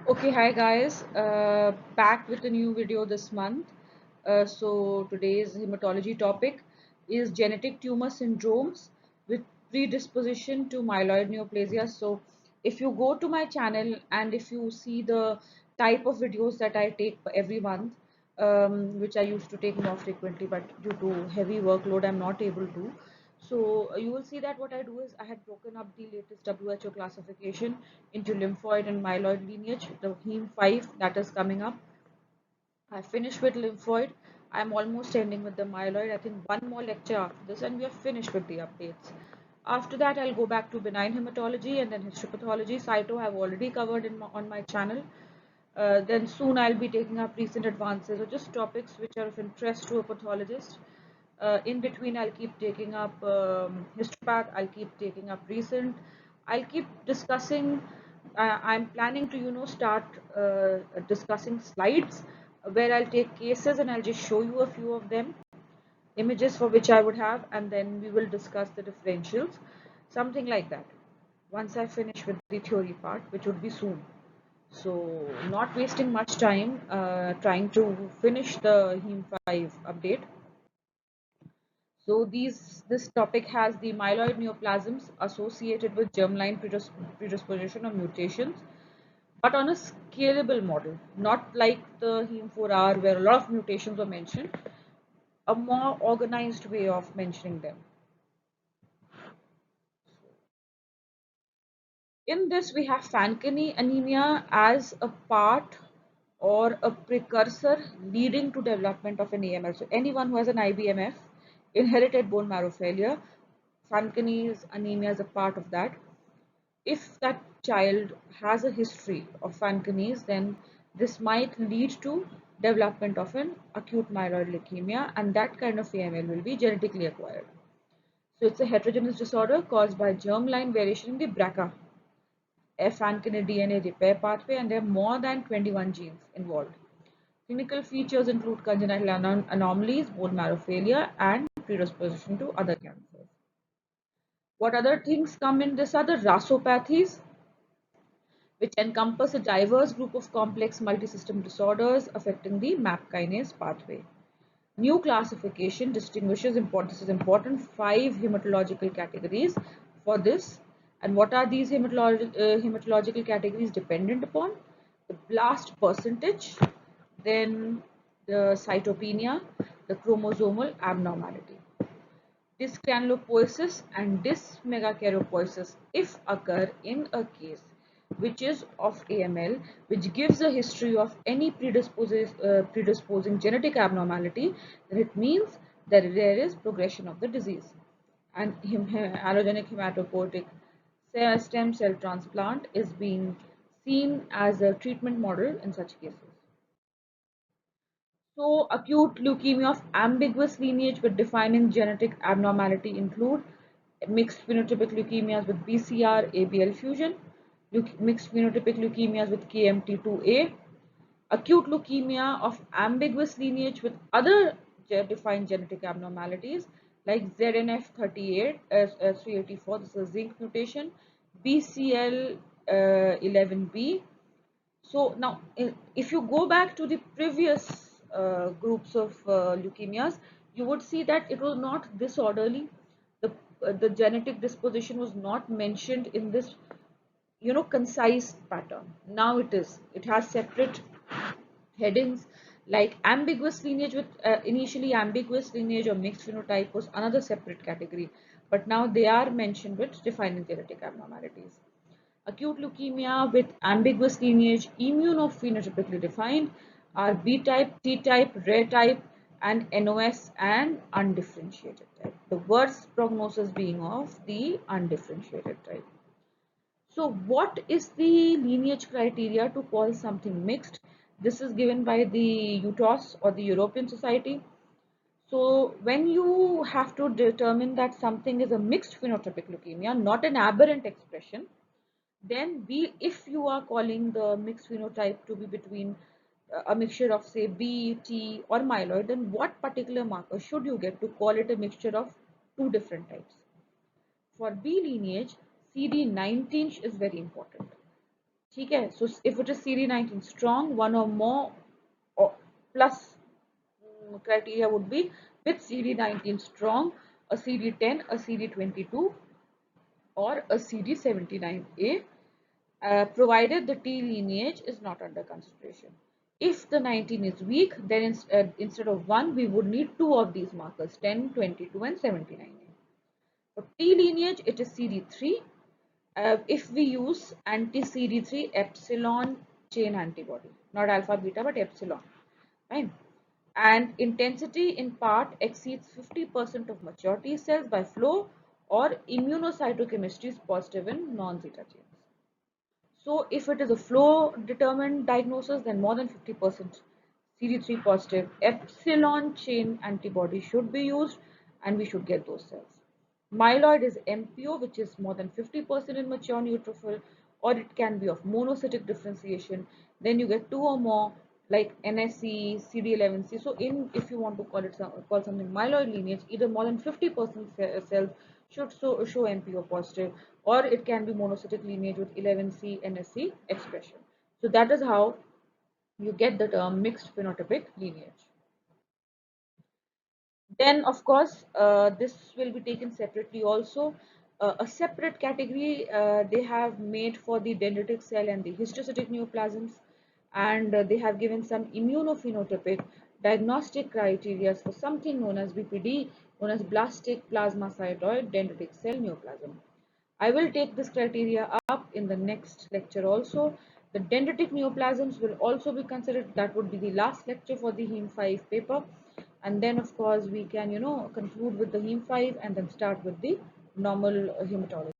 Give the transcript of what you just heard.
Okay, hi guys. Back with a new video this month. So today's hematology topic is genetic tumor syndromes with predisposition to myeloid neoplasia. So if you go to my channel and if you see the type of videos that I take every month, which I used to take more frequently, but due to heavy workload, I'm not able to. So you will see that what I do is I had broken up the latest WHO classification into lymphoid and myeloid lineage, the HAEM 5 that is coming up. I finished with lymphoid. I'm almost ending with the myeloid. I think one more lecture after this and we are finished with the updates. After that, I'll go back to benign hematology and then histopathology. Cyto I've already covered on my channel. Then soon I'll be taking up recent advances or just topics which are of interest to a pathologist. In between, I'll keep taking up histopath, I'll keep taking up recent, I'll keep discussing. I'm planning to, start discussing slides where I'll take cases and I'll just show you a few of them, images for which I would have, and then we will discuss the differentials, something like that. Once I finish with the theory part, which would be soon. So, not wasting much time trying to finish the HEM5 update. So this topic has the myeloid neoplasms associated with germline predisposition or mutations, but on a scalable model, not like the HEM4R where a lot of mutations were mentioned, a more organized way of mentioning them. In this, we have Fanconi anemia as a part or a precursor leading to development of an AML. So anyone who has an IBMF, inherited bone marrow failure, Fanconi's anemia is a part of that. If that child has a history of Fanconi's, then this might lead to development of an acute myeloid leukemia, and that kind of AML will be genetically acquired. So it's a heterogeneous disorder caused by germline variation in the BRCA Fanconi DNA repair pathway, and there are more than 21 genes involved. Clinical features include congenital anomalies, bone marrow failure, and predisposition to other cancers. What other things come in this are the rasopathies, which encompass a diverse group of complex multisystem disorders affecting the MAP kinase pathway. New classification distinguishes important, this is important, 5 hematological categories for this. And what are these hematological categories dependent upon? The blast percentage, then the cytopenia, the chromosomal abnormality. Dysgranulopoiesis and dysmegakaryopoiesis, if occur in a case which is of AML, which gives a history of any predisposing genetic abnormality, then it means that there is progression of the disease. And allogenic hematopoietic stem cell transplant is being seen as a treatment model in such cases. So, acute leukemia of ambiguous lineage with defining genetic abnormality include mixed phenotypic leukemias with BCR ABL fusion, mixed phenotypic leukemias with KMT2A, acute leukemia of ambiguous lineage with other defined genetic abnormalities like ZNF38, 384, this is a zinc mutation, BCL11B. So now, if you go back to the previous groups of leukemias, you would see that it was not disorderly. The genetic disposition was not mentioned in this, concise pattern. Now it is. It has separate headings like ambiguous lineage with initially ambiguous lineage or mixed phenotype was another separate category, but now they are mentioned with defining genetic abnormalities. Acute leukemia with ambiguous lineage, immunophenotypically defined, are B type, T type, rare type, and NOS and undifferentiated type. The worst prognosis being of the undifferentiated type. So, what is the lineage criteria to call something mixed? This is given by the UTOS or the European Society. So, when you have to determine that something is a mixed phenotypic leukemia, not an aberrant expression, then if you are calling the mixed phenotype to be between a mixture of say B, T or myeloid, then what particular marker should you get to call it a mixture of two different types? For B lineage, CD19 is very important. ठीक है. So if it is CD19 strong, one or more or plus criteria would be with CD19 strong, a CD10, a CD22, or a CD79A, provided the T lineage is not under consideration. If the 19 is weak, then instead of 1, we would need 2 of these markers, 10, 22, and 79A. For T lineage, it is CD3. If we use anti-CD3 epsilon chain antibody, not alpha beta but epsilon, right? And intensity in part exceeds 50% of mature T cells by flow, or immunocytochemistry is positive in non-zeta chains. So if it is a flow determined diagnosis, then more than 50% CD3 positive epsilon chain antibody should be used, and we should get those cells. Myeloid is MPO, which is more than 50% in mature neutrophil, or it can be of monocytic differentiation. Then you get two or more, like NSC, CD11C. So if you want to call something myeloid lineage, either more than 50% cells should show MPO positive, or it can be monocytic lineage with 11C NSC expression. So that is how you get the term mixed phenotypic lineage. Then, of course, this will be taken separately also. A separate category they have made for the dendritic cell and the histiocytic neoplasms, and they have given some immunophenotypic diagnostic criteria for something known as BPD, known as blastic plasmacytoid dendritic cell neoplasm. I will take this criteria up in the next lecture also. The dendritic neoplasms will also be considered. That would be the last lecture for the HEM 5 paper. And then of course we can, conclude with the HEM 5 and then start with the normal hematology.